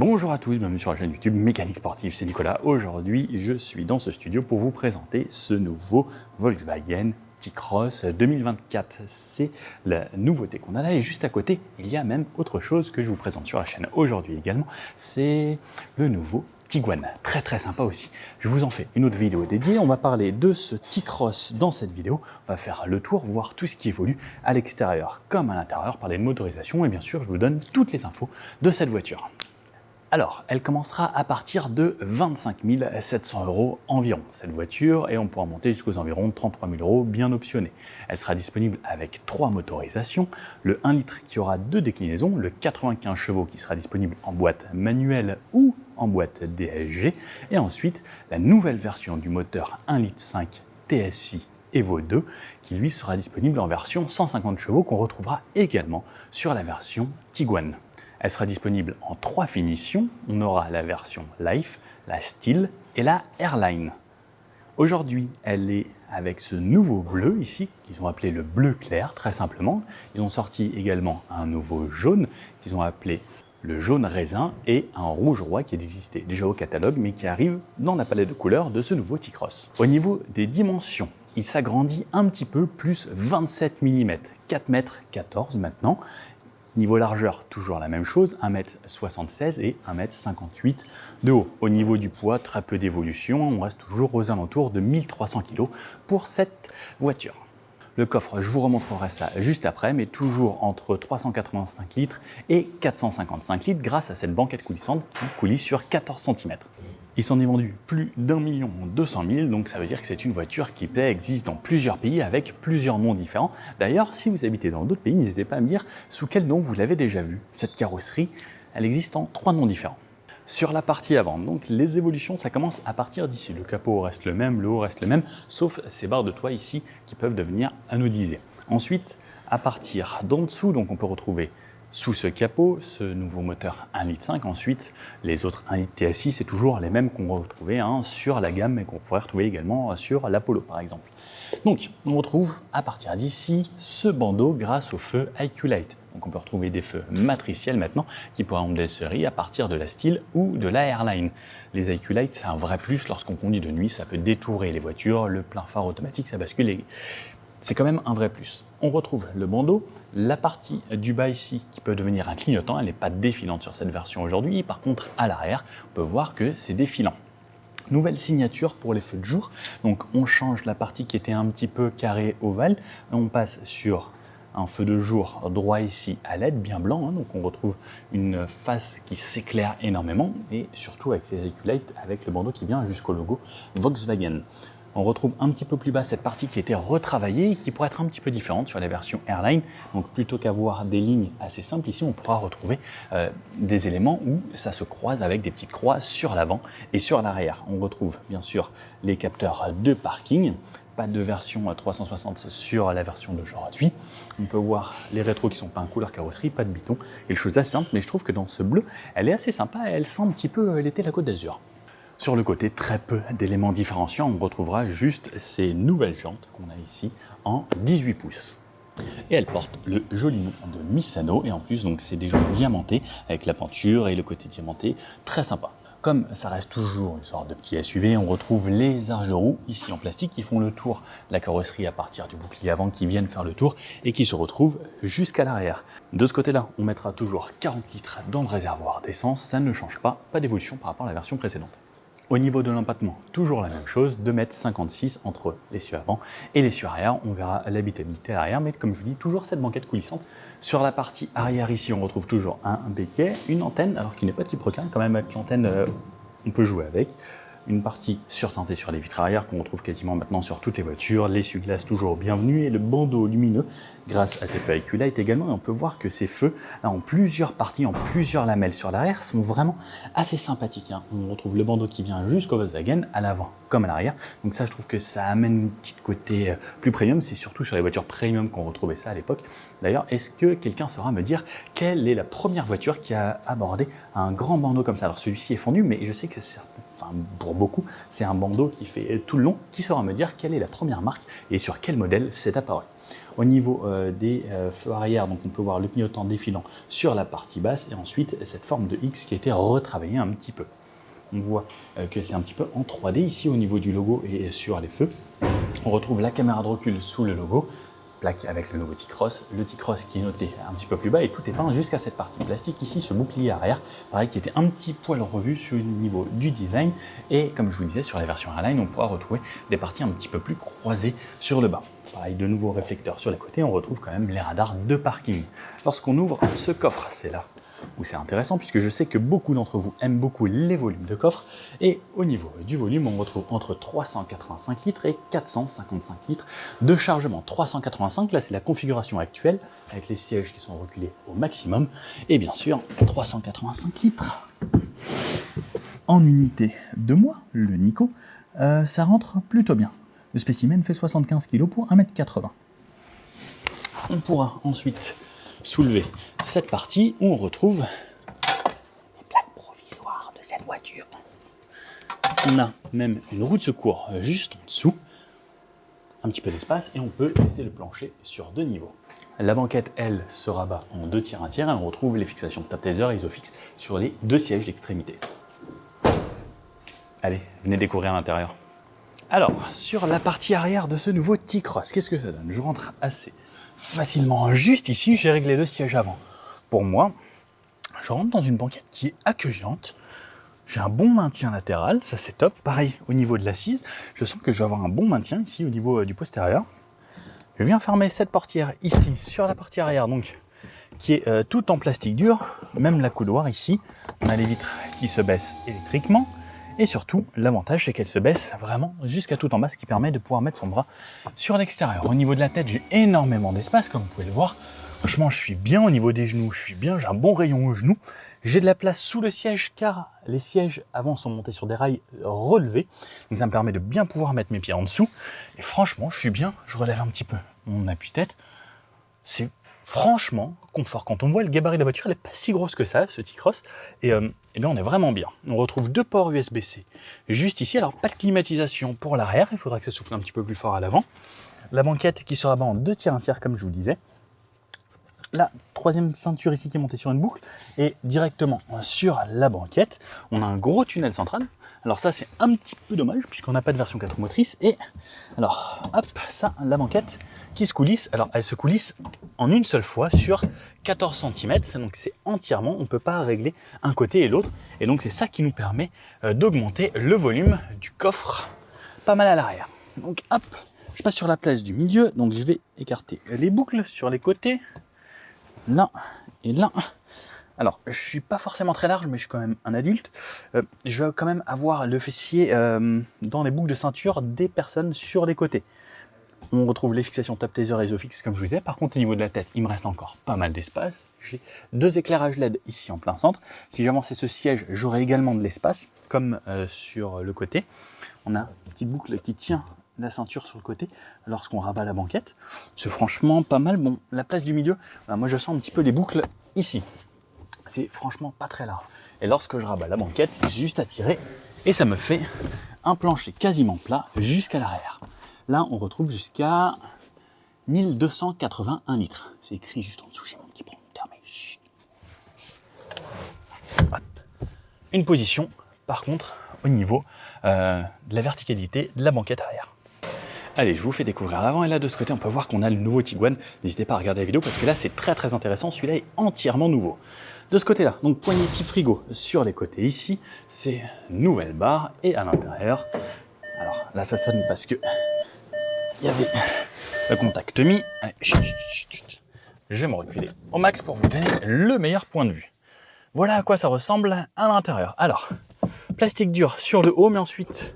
Bonjour à tous, bienvenue sur la chaîne YouTube Mécanique Sportive, c'est Nicolas. Aujourd'hui, je suis dans ce studio pour vous présenter ce nouveau Volkswagen T-Cross 2024. C'est la nouveauté qu'on a là et juste à côté, il y a même autre chose que je vous présente sur la chaîne aujourd'hui également, c'est le nouveau Tiguan, très sympa aussi. Je vous en fais une autre vidéo dédiée, on va parler de ce T-Cross dans cette vidéo, on va faire le tour, voir tout ce qui évolue à l'extérieur comme à l'intérieur, parler de motorisation et bien sûr je vous donne toutes les infos de cette voiture. Alors, elle commencera à partir de 25 700 € environ, cette voiture, et on pourra monter jusqu'aux environs de 33 000 € bien optionné. Elle sera disponible avec 3 motorisations, le 1 litre qui aura 2 déclinaisons, le 95 chevaux qui sera disponible en boîte manuelle ou en boîte DSG, et ensuite la nouvelle version du moteur 1,5 litre TSI Evo 2 qui lui sera disponible en version 150 chevaux qu'on retrouvera également sur la version Tiguan. Elle sera disponible en 3 finitions. On aura la version Life, la Steel et la Airline. Aujourd'hui, elle est avec ce nouveau bleu ici, qu'ils ont appelé le bleu clair, très simplement. Ils ont sorti également un nouveau jaune, qu'ils ont appelé le jaune raisin, et un rouge roi qui existait déjà au catalogue, mais qui arrive dans la palette de couleurs de ce nouveau T-Cross. Au niveau des dimensions, il s'agrandit un petit peu, plus 27 mm, 4,14 m maintenant. Niveau largeur, toujours la même chose, 1,76 m et 1,58 m de haut. Au niveau du poids, très peu d'évolution, on reste toujours aux alentours de 1300 kg pour cette voiture. Le coffre, je vous remontrerai ça juste après, mais toujours entre 385 litres et 455 litres grâce à cette banquette coulissante qui coulisse sur 14 cm. Il s'en est vendu plus d'1 200 000, donc ça veut dire que c'est une voiture qui existe dans plusieurs pays avec plusieurs noms différents. D'ailleurs, si vous habitez dans d'autres pays, n'hésitez pas à me dire sous quel nom vous l'avez déjà vue. Cette carrosserie, elle existe en 3 noms différents. Sur la partie avant, donc les évolutions, ça commence à partir d'ici. Le capot reste le même, le haut reste le même, sauf ces barres de toit ici qui peuvent devenir anodisées. Ensuite, à partir d'en dessous, donc on peut retrouver sous ce capot, ce nouveau moteur 1,5 litre. Ensuite, les autres 1 litre TSI, c'est toujours les mêmes qu'on retrouvait sur la gamme et qu'on pourrait retrouver également sur l'Apollo par exemple. Donc, on retrouve à partir d'ici ce bandeau grâce au feu IQ Light. Donc, on peut retrouver des feux matriciels maintenant qui pourraient en série à partir de la Steel ou de la Airline. Les IQ Light, c'est un vrai plus lorsqu'on conduit de nuit, ça peut détourer les voitures, le plein phare automatique, ça bascule. C'est quand même un vrai plus. On retrouve le bandeau, la partie du bas ici qui peut devenir un clignotant, elle n'est pas défilante sur cette version aujourd'hui, par contre à l'arrière, on peut voir que c'est défilant. Nouvelle signature pour les feux de jour, donc on change la partie qui était un petit peu carré ovale, on passe sur un feu de jour droit ici à LED, bien blanc, donc on retrouve une face qui s'éclaire énormément et surtout avec ces IQ Light avec le bandeau qui vient jusqu'au logo Volkswagen. On retrouve un petit peu plus bas cette partie qui a été retravaillée et qui pourrait être un petit peu différente sur la version Airline. Donc plutôt qu'avoir des lignes assez simples, ici on pourra retrouver des éléments où ça se croise avec des petites croix sur l'avant et sur l'arrière. On retrouve bien sûr les capteurs de parking. Pas de version 360 sur la version d'aujourd'hui. On peut voir les rétros qui sont peints couleur carrosserie, pas de biton. Et chose assez simple, mais je trouve que dans ce bleu, elle est assez sympa et elle sent un petit peu l'été la Côte d'Azur. Sur le côté, très peu d'éléments différenciants, on retrouvera juste ces nouvelles jantes qu'on a ici en 18 pouces. Et elle porte le joli nom de Misano, et en plus donc c'est des jantes diamantées avec la peinture et le côté diamanté, très sympa. Comme ça reste toujours une sorte de petit SUV, on retrouve les arches de roue ici en plastique qui font le tour de la carrosserie à partir du bouclier avant qui viennent faire le tour et qui se retrouvent jusqu'à l'arrière. De ce côté-là, on mettra toujours 40 litres dans le réservoir d'essence, ça ne change pas d'évolution par rapport à la version précédente. Au niveau de l'empattement, toujours la même chose, 2,56 m entre l'essieu avant et l'essieu arrière. On verra l'habitabilité à l'arrière, mais comme je vous dis, toujours cette banquette coulissante. Sur la partie arrière ici, on retrouve toujours un béquet, une antenne, alors qu'il n'est pas type requin, quand même avec l'antenne, on peut jouer avec. Une partie surteintée sur les vitres arrière qu'on retrouve quasiment maintenant sur toutes les voitures, l'essuie-glace toujours bienvenu et le bandeau lumineux grâce à ces feux IQ Light également. Et on peut voir que ces feux, là, en plusieurs parties, en plusieurs lamelles sur l'arrière, sont vraiment assez sympathiques. On retrouve le bandeau qui vient jusqu'au Volkswagen, à l'avant comme à l'arrière. Donc ça, je trouve que ça amène un petit côté plus premium. C'est surtout sur les voitures premium qu'on retrouvait ça à l'époque. D'ailleurs, est-ce que quelqu'un saura me dire quelle est la première voiture qui a abordé un grand bandeau comme ça? Alors celui-ci est fondu, mais je sais que certains, pour ressort beaucoup, c'est un bandeau qui fait tout le long, qui saura me dire quelle est la première marque et sur quel modèle c'est apparu. Au niveau des feux arrière, donc on peut voir le clignotant défilant sur la partie basse et ensuite cette forme de X qui a été retravaillée un petit peu. On voit que c'est un petit peu en 3D ici au niveau du logo et sur les feux. On retrouve la caméra de recul sous le logo, plaque avec le logo T-Cross, le T-Cross qui est noté un petit peu plus bas et tout est peint jusqu'à cette partie plastique ici, ce bouclier arrière, pareil qui était un petit poil revu sur le niveau du design et comme je vous disais sur la version Airline on pourra retrouver des parties un petit peu plus croisées sur le bas. Pareil, de nouveaux réflecteurs sur les côtés, on retrouve quand même les radars de parking. Lorsqu'on ouvre ce coffre, c'est là où c'est intéressant puisque je sais que beaucoup d'entre vous aiment beaucoup les volumes de coffre et au niveau du volume on retrouve entre 385 litres et 455 litres de chargement. 385 là c'est la configuration actuelle avec les sièges qui sont reculés au maximum et bien sûr 385 litres en unité de moi, le Nico, ça rentre plutôt bien. Le spécimen fait 75 kg pour 1,80 m. On pourra ensuite soulever cette partie où on retrouve les plaques provisoires de cette voiture. On a même une roue de secours juste en dessous, un petit peu d'espace et on peut laisser le plancher sur 2 niveaux. La banquette, elle, se rabat en 2 tiers, 1 tiers et on retrouve les fixations tap taser et isofix sur les 2 sièges d'extrémité. Allez, venez découvrir l'intérieur. Alors, sur la partie arrière de ce nouveau T-Cross, qu'est-ce que ça donne? Je rentre assez facilement. Juste ici, j'ai réglé le siège avant. Pour moi, je rentre dans une banquette qui est accueillante. J'ai un bon maintien latéral, ça c'est top. Pareil, au niveau de l'assise, je sens que je vais avoir un bon maintien ici au niveau du postérieur. Je viens fermer cette portière ici, sur la partie arrière, donc qui est tout en plastique dur. Même la coudoir ici, on a les vitres qui se baissent électriquement. Et surtout, l'avantage, c'est qu'elle se baisse vraiment jusqu'à tout en bas, ce qui permet de pouvoir mettre son bras sur l'extérieur. Au niveau de la tête, j'ai énormément d'espace, comme vous pouvez le voir. Franchement, je suis bien au niveau des genoux, je suis bien, j'ai un bon rayon aux genoux. J'ai de la place sous le siège, car les sièges avant sont montés sur des rails relevés. Donc ça me permet de bien pouvoir mettre mes pieds en dessous. Et franchement, je suis bien, je relève un petit peu mon appui-tête. C'est franchement confort. Quand on voit le gabarit de la voiture, elle n'est pas si grosse que ça, ce T-Cross. Et bien on est vraiment bien. On retrouve 2 ports USB-C juste ici. Alors pas de climatisation pour l'arrière, il faudra que ça souffle un petit peu plus fort à l'avant. La banquette qui se rabat en 2 tiers, 1 tiers comme je vous disais. La 3e ceinture ici qui est montée sur une boucle et directement sur la banquette, on a un gros tunnel central. Alors ça c'est un petit peu dommage puisqu'on n'a pas de version 4 motrices et alors hop, ça, la banquette qui se coulisse, alors elle se coulisse en une seule fois sur 14 cm, donc c'est entièrement, on ne peut pas régler un côté et l'autre et donc c'est ça qui nous permet d'augmenter le volume du coffre pas mal à l'arrière. Donc hop, je passe sur la place du milieu, donc je vais écarter les boucles sur les côtés. Là et là. Alors, je suis pas forcément très large, mais je suis quand même un adulte. Je vais quand même avoir le fessier dans les boucles de ceinture des personnes sur les côtés. On retrouve les fixations tap taser et isofix comme je vous disais. Par contre, au niveau de la tête, il me reste encore pas mal d'espace. J'ai 2 éclairages LED ici en plein centre. Si j'avançais ce siège, j'aurai également de l'espace, comme sur le côté. On a une petite boucle qui tient la ceinture sur le côté lorsqu'on rabat la banquette. C'est franchement pas mal. Bon, la place du milieu, moi je sens un petit peu les boucles ici. C'est franchement pas très large. Et lorsque je rabats la banquette, j'ai juste à tirer et ça me fait un plancher quasiment plat jusqu'à l'arrière. Là, on retrouve jusqu'à 1281 litres. C'est écrit juste en dessous, j'ai mon petit prompteur, mais chut. Hop. Une position, par contre, au niveau de la verticalité de la banquette arrière. Allez, je vous fais découvrir l'avant et là de ce côté on peut voir qu'on a le nouveau Tiguan. N'hésitez pas à regarder la vidéo parce que là c'est très très intéressant, celui-là est entièrement nouveau. De ce côté là, donc poignée petit frigo sur les côtés ici, c'est nouvelle barre et à l'intérieur. Alors là ça sonne parce que il y avait le contact mis. Allez, chut, chut, chut. Je vais me reculer au max pour vous donner le meilleur point de vue. Voilà à quoi ça ressemble à l'intérieur. Alors, plastique dur sur le haut, mais ensuite,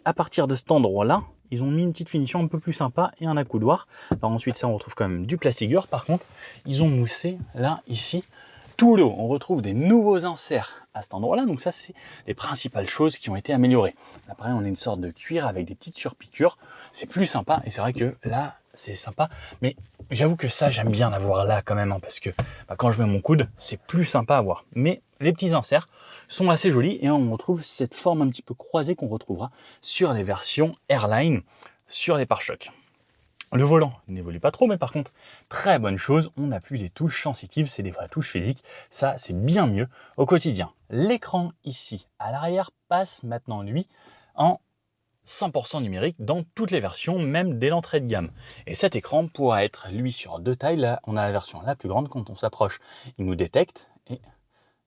à partir de cet endroit-là, ils ont mis une petite finition un peu plus sympa et un accoudoir. Alors ensuite, ça, on retrouve quand même du plastique dur. Par contre, ils ont moussé, là, ici, tout le haut. On retrouve des nouveaux inserts à cet endroit-là. Donc ça, c'est les principales choses qui ont été améliorées. Après, on a une sorte de cuir avec des petites surpiqûres. C'est plus sympa. Et c'est vrai que là, c'est sympa. Mais j'avoue que ça, j'aime bien l'avoir là quand même. Hein, parce que quand je mets mon coude, c'est plus sympa à voir. Mais Les petits inserts sont assez jolis et on retrouve cette forme un petit peu croisée qu'on retrouvera sur les versions Airline sur les pare-chocs. Le volant n'évolue pas trop, mais par contre, très bonne chose, on n'a plus les touches sensitives, c'est des vraies touches physiques, ça c'est bien mieux au quotidien. L'écran ici à l'arrière passe maintenant lui en 100% numérique dans toutes les versions, même dès l'entrée de gamme. Et cet écran pourra être lui sur deux tailles, là on a la version la plus grande, quand on s'approche, il nous détecte et...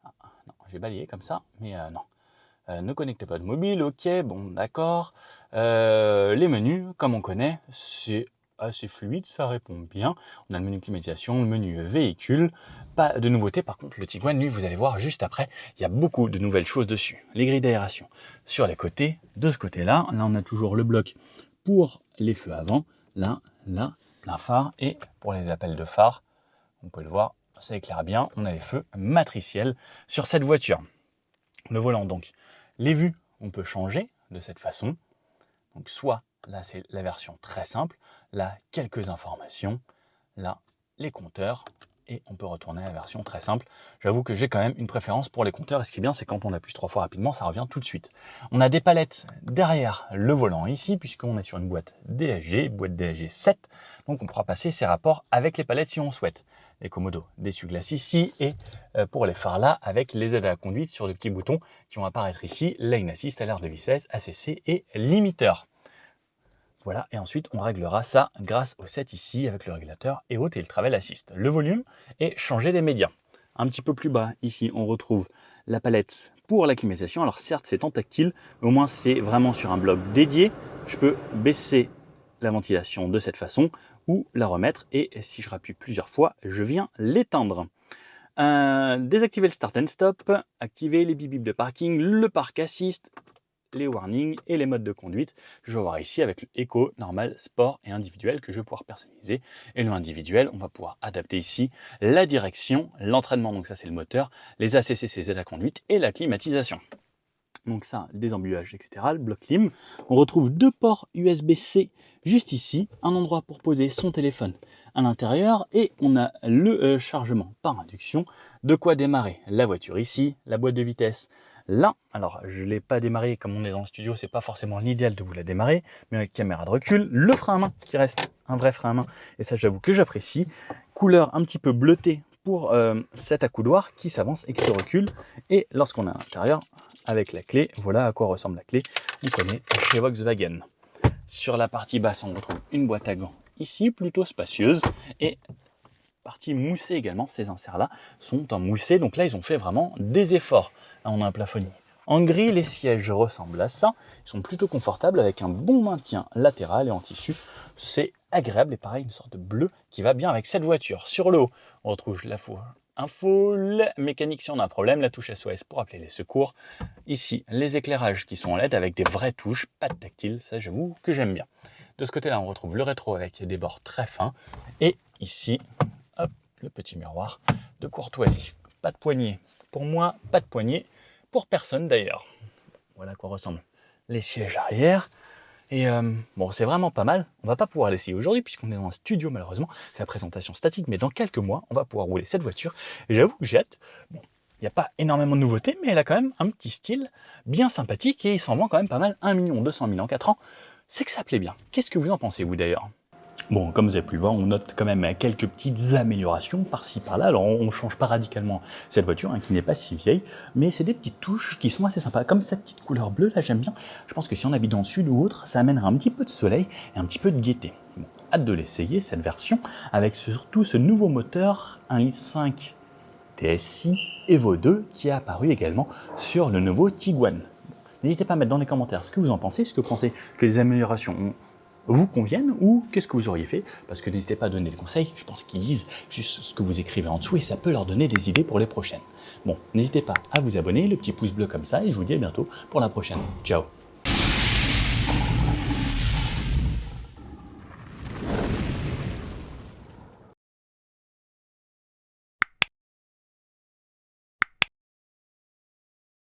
Ah, non, j'ai balayé comme ça, mais non. Ne connectez pas de mobile, ok, bon d'accord. Les menus, comme on connaît, c'est assez fluide, ça répond bien. On a le menu climatisation, le menu véhicule. Pas de nouveauté, par contre, le Tiguan, lui, vous allez voir juste après, il y a beaucoup de nouvelles choses dessus. Les grilles d'aération sur les côtés, de ce côté-là, là on a toujours le bloc pour les feux avant, là, plein phare, et pour les appels de phare, on peut le voir, ça éclaire bien, on a les feux matriciels sur cette voiture. Le volant donc, les vues, on peut changer de cette façon. Donc soit, là c'est la version très simple, là quelques informations, là les compteurs, et on peut retourner à la version très simple. J'avoue que j'ai quand même une préférence pour les compteurs, et ce qui est bien c'est quand on appuie 3 fois rapidement, ça revient tout de suite. On a des palettes derrière le volant ici, puisqu'on est sur une boîte DSG, boîte DSG 7, donc on pourra passer ces rapports avec les palettes si on souhaite. Les commodos d'essuie-glace ici, et pour les phares là, avec les aides à la conduite sur les petits boutons qui vont apparaître ici, lane assist, alerte de vitesse, ACC et limiteur. Voilà, et ensuite on réglera ça grâce au set ici avec le régulateur et autres et le travel assist. Le volume et changer les médias. Un petit peu plus bas, ici on retrouve la palette pour la climatisation. Alors certes c'est en tactile, mais au moins c'est vraiment sur un bloc dédié. Je peux baisser la ventilation de cette façon ou la remettre et si je rappuie plusieurs fois, je viens l'éteindre. Désactiver le start and stop, activer les bip bip de parking, le park assist, les warnings et les modes de conduite. Je vais voir ici avec le Eco, normal, sport et individuel que je vais pouvoir personnaliser. Et le individuel, on va pouvoir adapter ici la direction, l'entraînement, donc ça c'est le moteur, les ACC, c'est aides à conduite et la climatisation. Donc ça, des embuages, etc. Le bloc clim. On retrouve deux ports USB-C juste ici, un endroit pour poser son téléphone à l'intérieur et on a le chargement par induction. De quoi démarrer la voiture ici, la boîte de vitesse là. Alors je ne l'ai pas démarré comme on est dans le studio, c'est pas forcément l'idéal de vous la démarrer, mais avec caméra de recul, le frein à main qui reste un vrai frein à main et ça j'avoue que j'apprécie. Couleur un petit peu bleutée pour cet accoudoir qui s'avance et qui se recule et lorsqu'on est à l'intérieur, avec la clé, voilà à quoi ressemble la clé, on connaît chez Volkswagen. Sur la partie basse, on retrouve une boîte à gants ici, plutôt spacieuse, et partie moussée également, ces inserts-là sont en moussé, donc là ils ont fait vraiment des efforts. Là on a un plafonnier en gris, les sièges ressemblent à ça, ils sont plutôt confortables avec un bon maintien latéral et en tissu, c'est agréable et pareil une sorte de bleu qui va bien avec cette voiture. Sur le haut, on retrouve la fourche info, la mécanique si on a un problème, la touche SOS pour appeler les secours. Ici, les éclairages qui sont en LED avec des vraies touches, pas de tactile, ça j'avoue que j'aime bien. De ce côté-là, on retrouve le rétro avec des bords très fins. Et ici, hop, le petit miroir de courtoisie. Pas de poignée pour moi, pas de poignée pour personne d'ailleurs. Voilà à quoi ressemblent les sièges arrière. Et bon, c'est vraiment pas mal. On va pas pouvoir l'essayer aujourd'hui puisqu'on est dans un studio malheureusement. C'est la présentation statique, mais dans quelques mois, on va pouvoir rouler cette voiture. Et j'avoue que j'ai hâte. Bon, il n'y a pas énormément de nouveautés, mais elle a quand même un petit style bien sympathique et il s'en vend quand même pas mal. 1 200 000 en 4 ans. C'est que ça plaît bien. Qu'est-ce que vous en pensez, vous d'ailleurs ? Bon, comme vous avez pu le voir, on note quand même quelques petites améliorations par-ci par-là. Alors, on ne change pas radicalement cette voiture, qui n'est pas si vieille, mais c'est des petites touches qui sont assez sympas. Comme cette petite couleur bleue, là, j'aime bien. Je pense que si on habite dans le sud ou autre, ça amènera un petit peu de soleil et un petit peu de gaieté. Bon, hâte de l'essayer, cette version, avec surtout ce nouveau moteur 1,5 litre TSI Evo 2 qui est apparu également sur le nouveau Tiguan. N'hésitez pas à mettre dans les commentaires ce que vous en pensez, ce que vous pensez que les améliorations vous conviennent ou qu'est-ce que vous auriez fait, parce que n'hésitez pas à donner des conseils, je pense qu'ils lisent juste ce que vous écrivez en dessous et ça peut leur donner des idées pour les prochaines. Bon, n'hésitez pas à vous abonner, le petit pouce bleu comme ça et je vous dis à bientôt pour la prochaine. Ciao.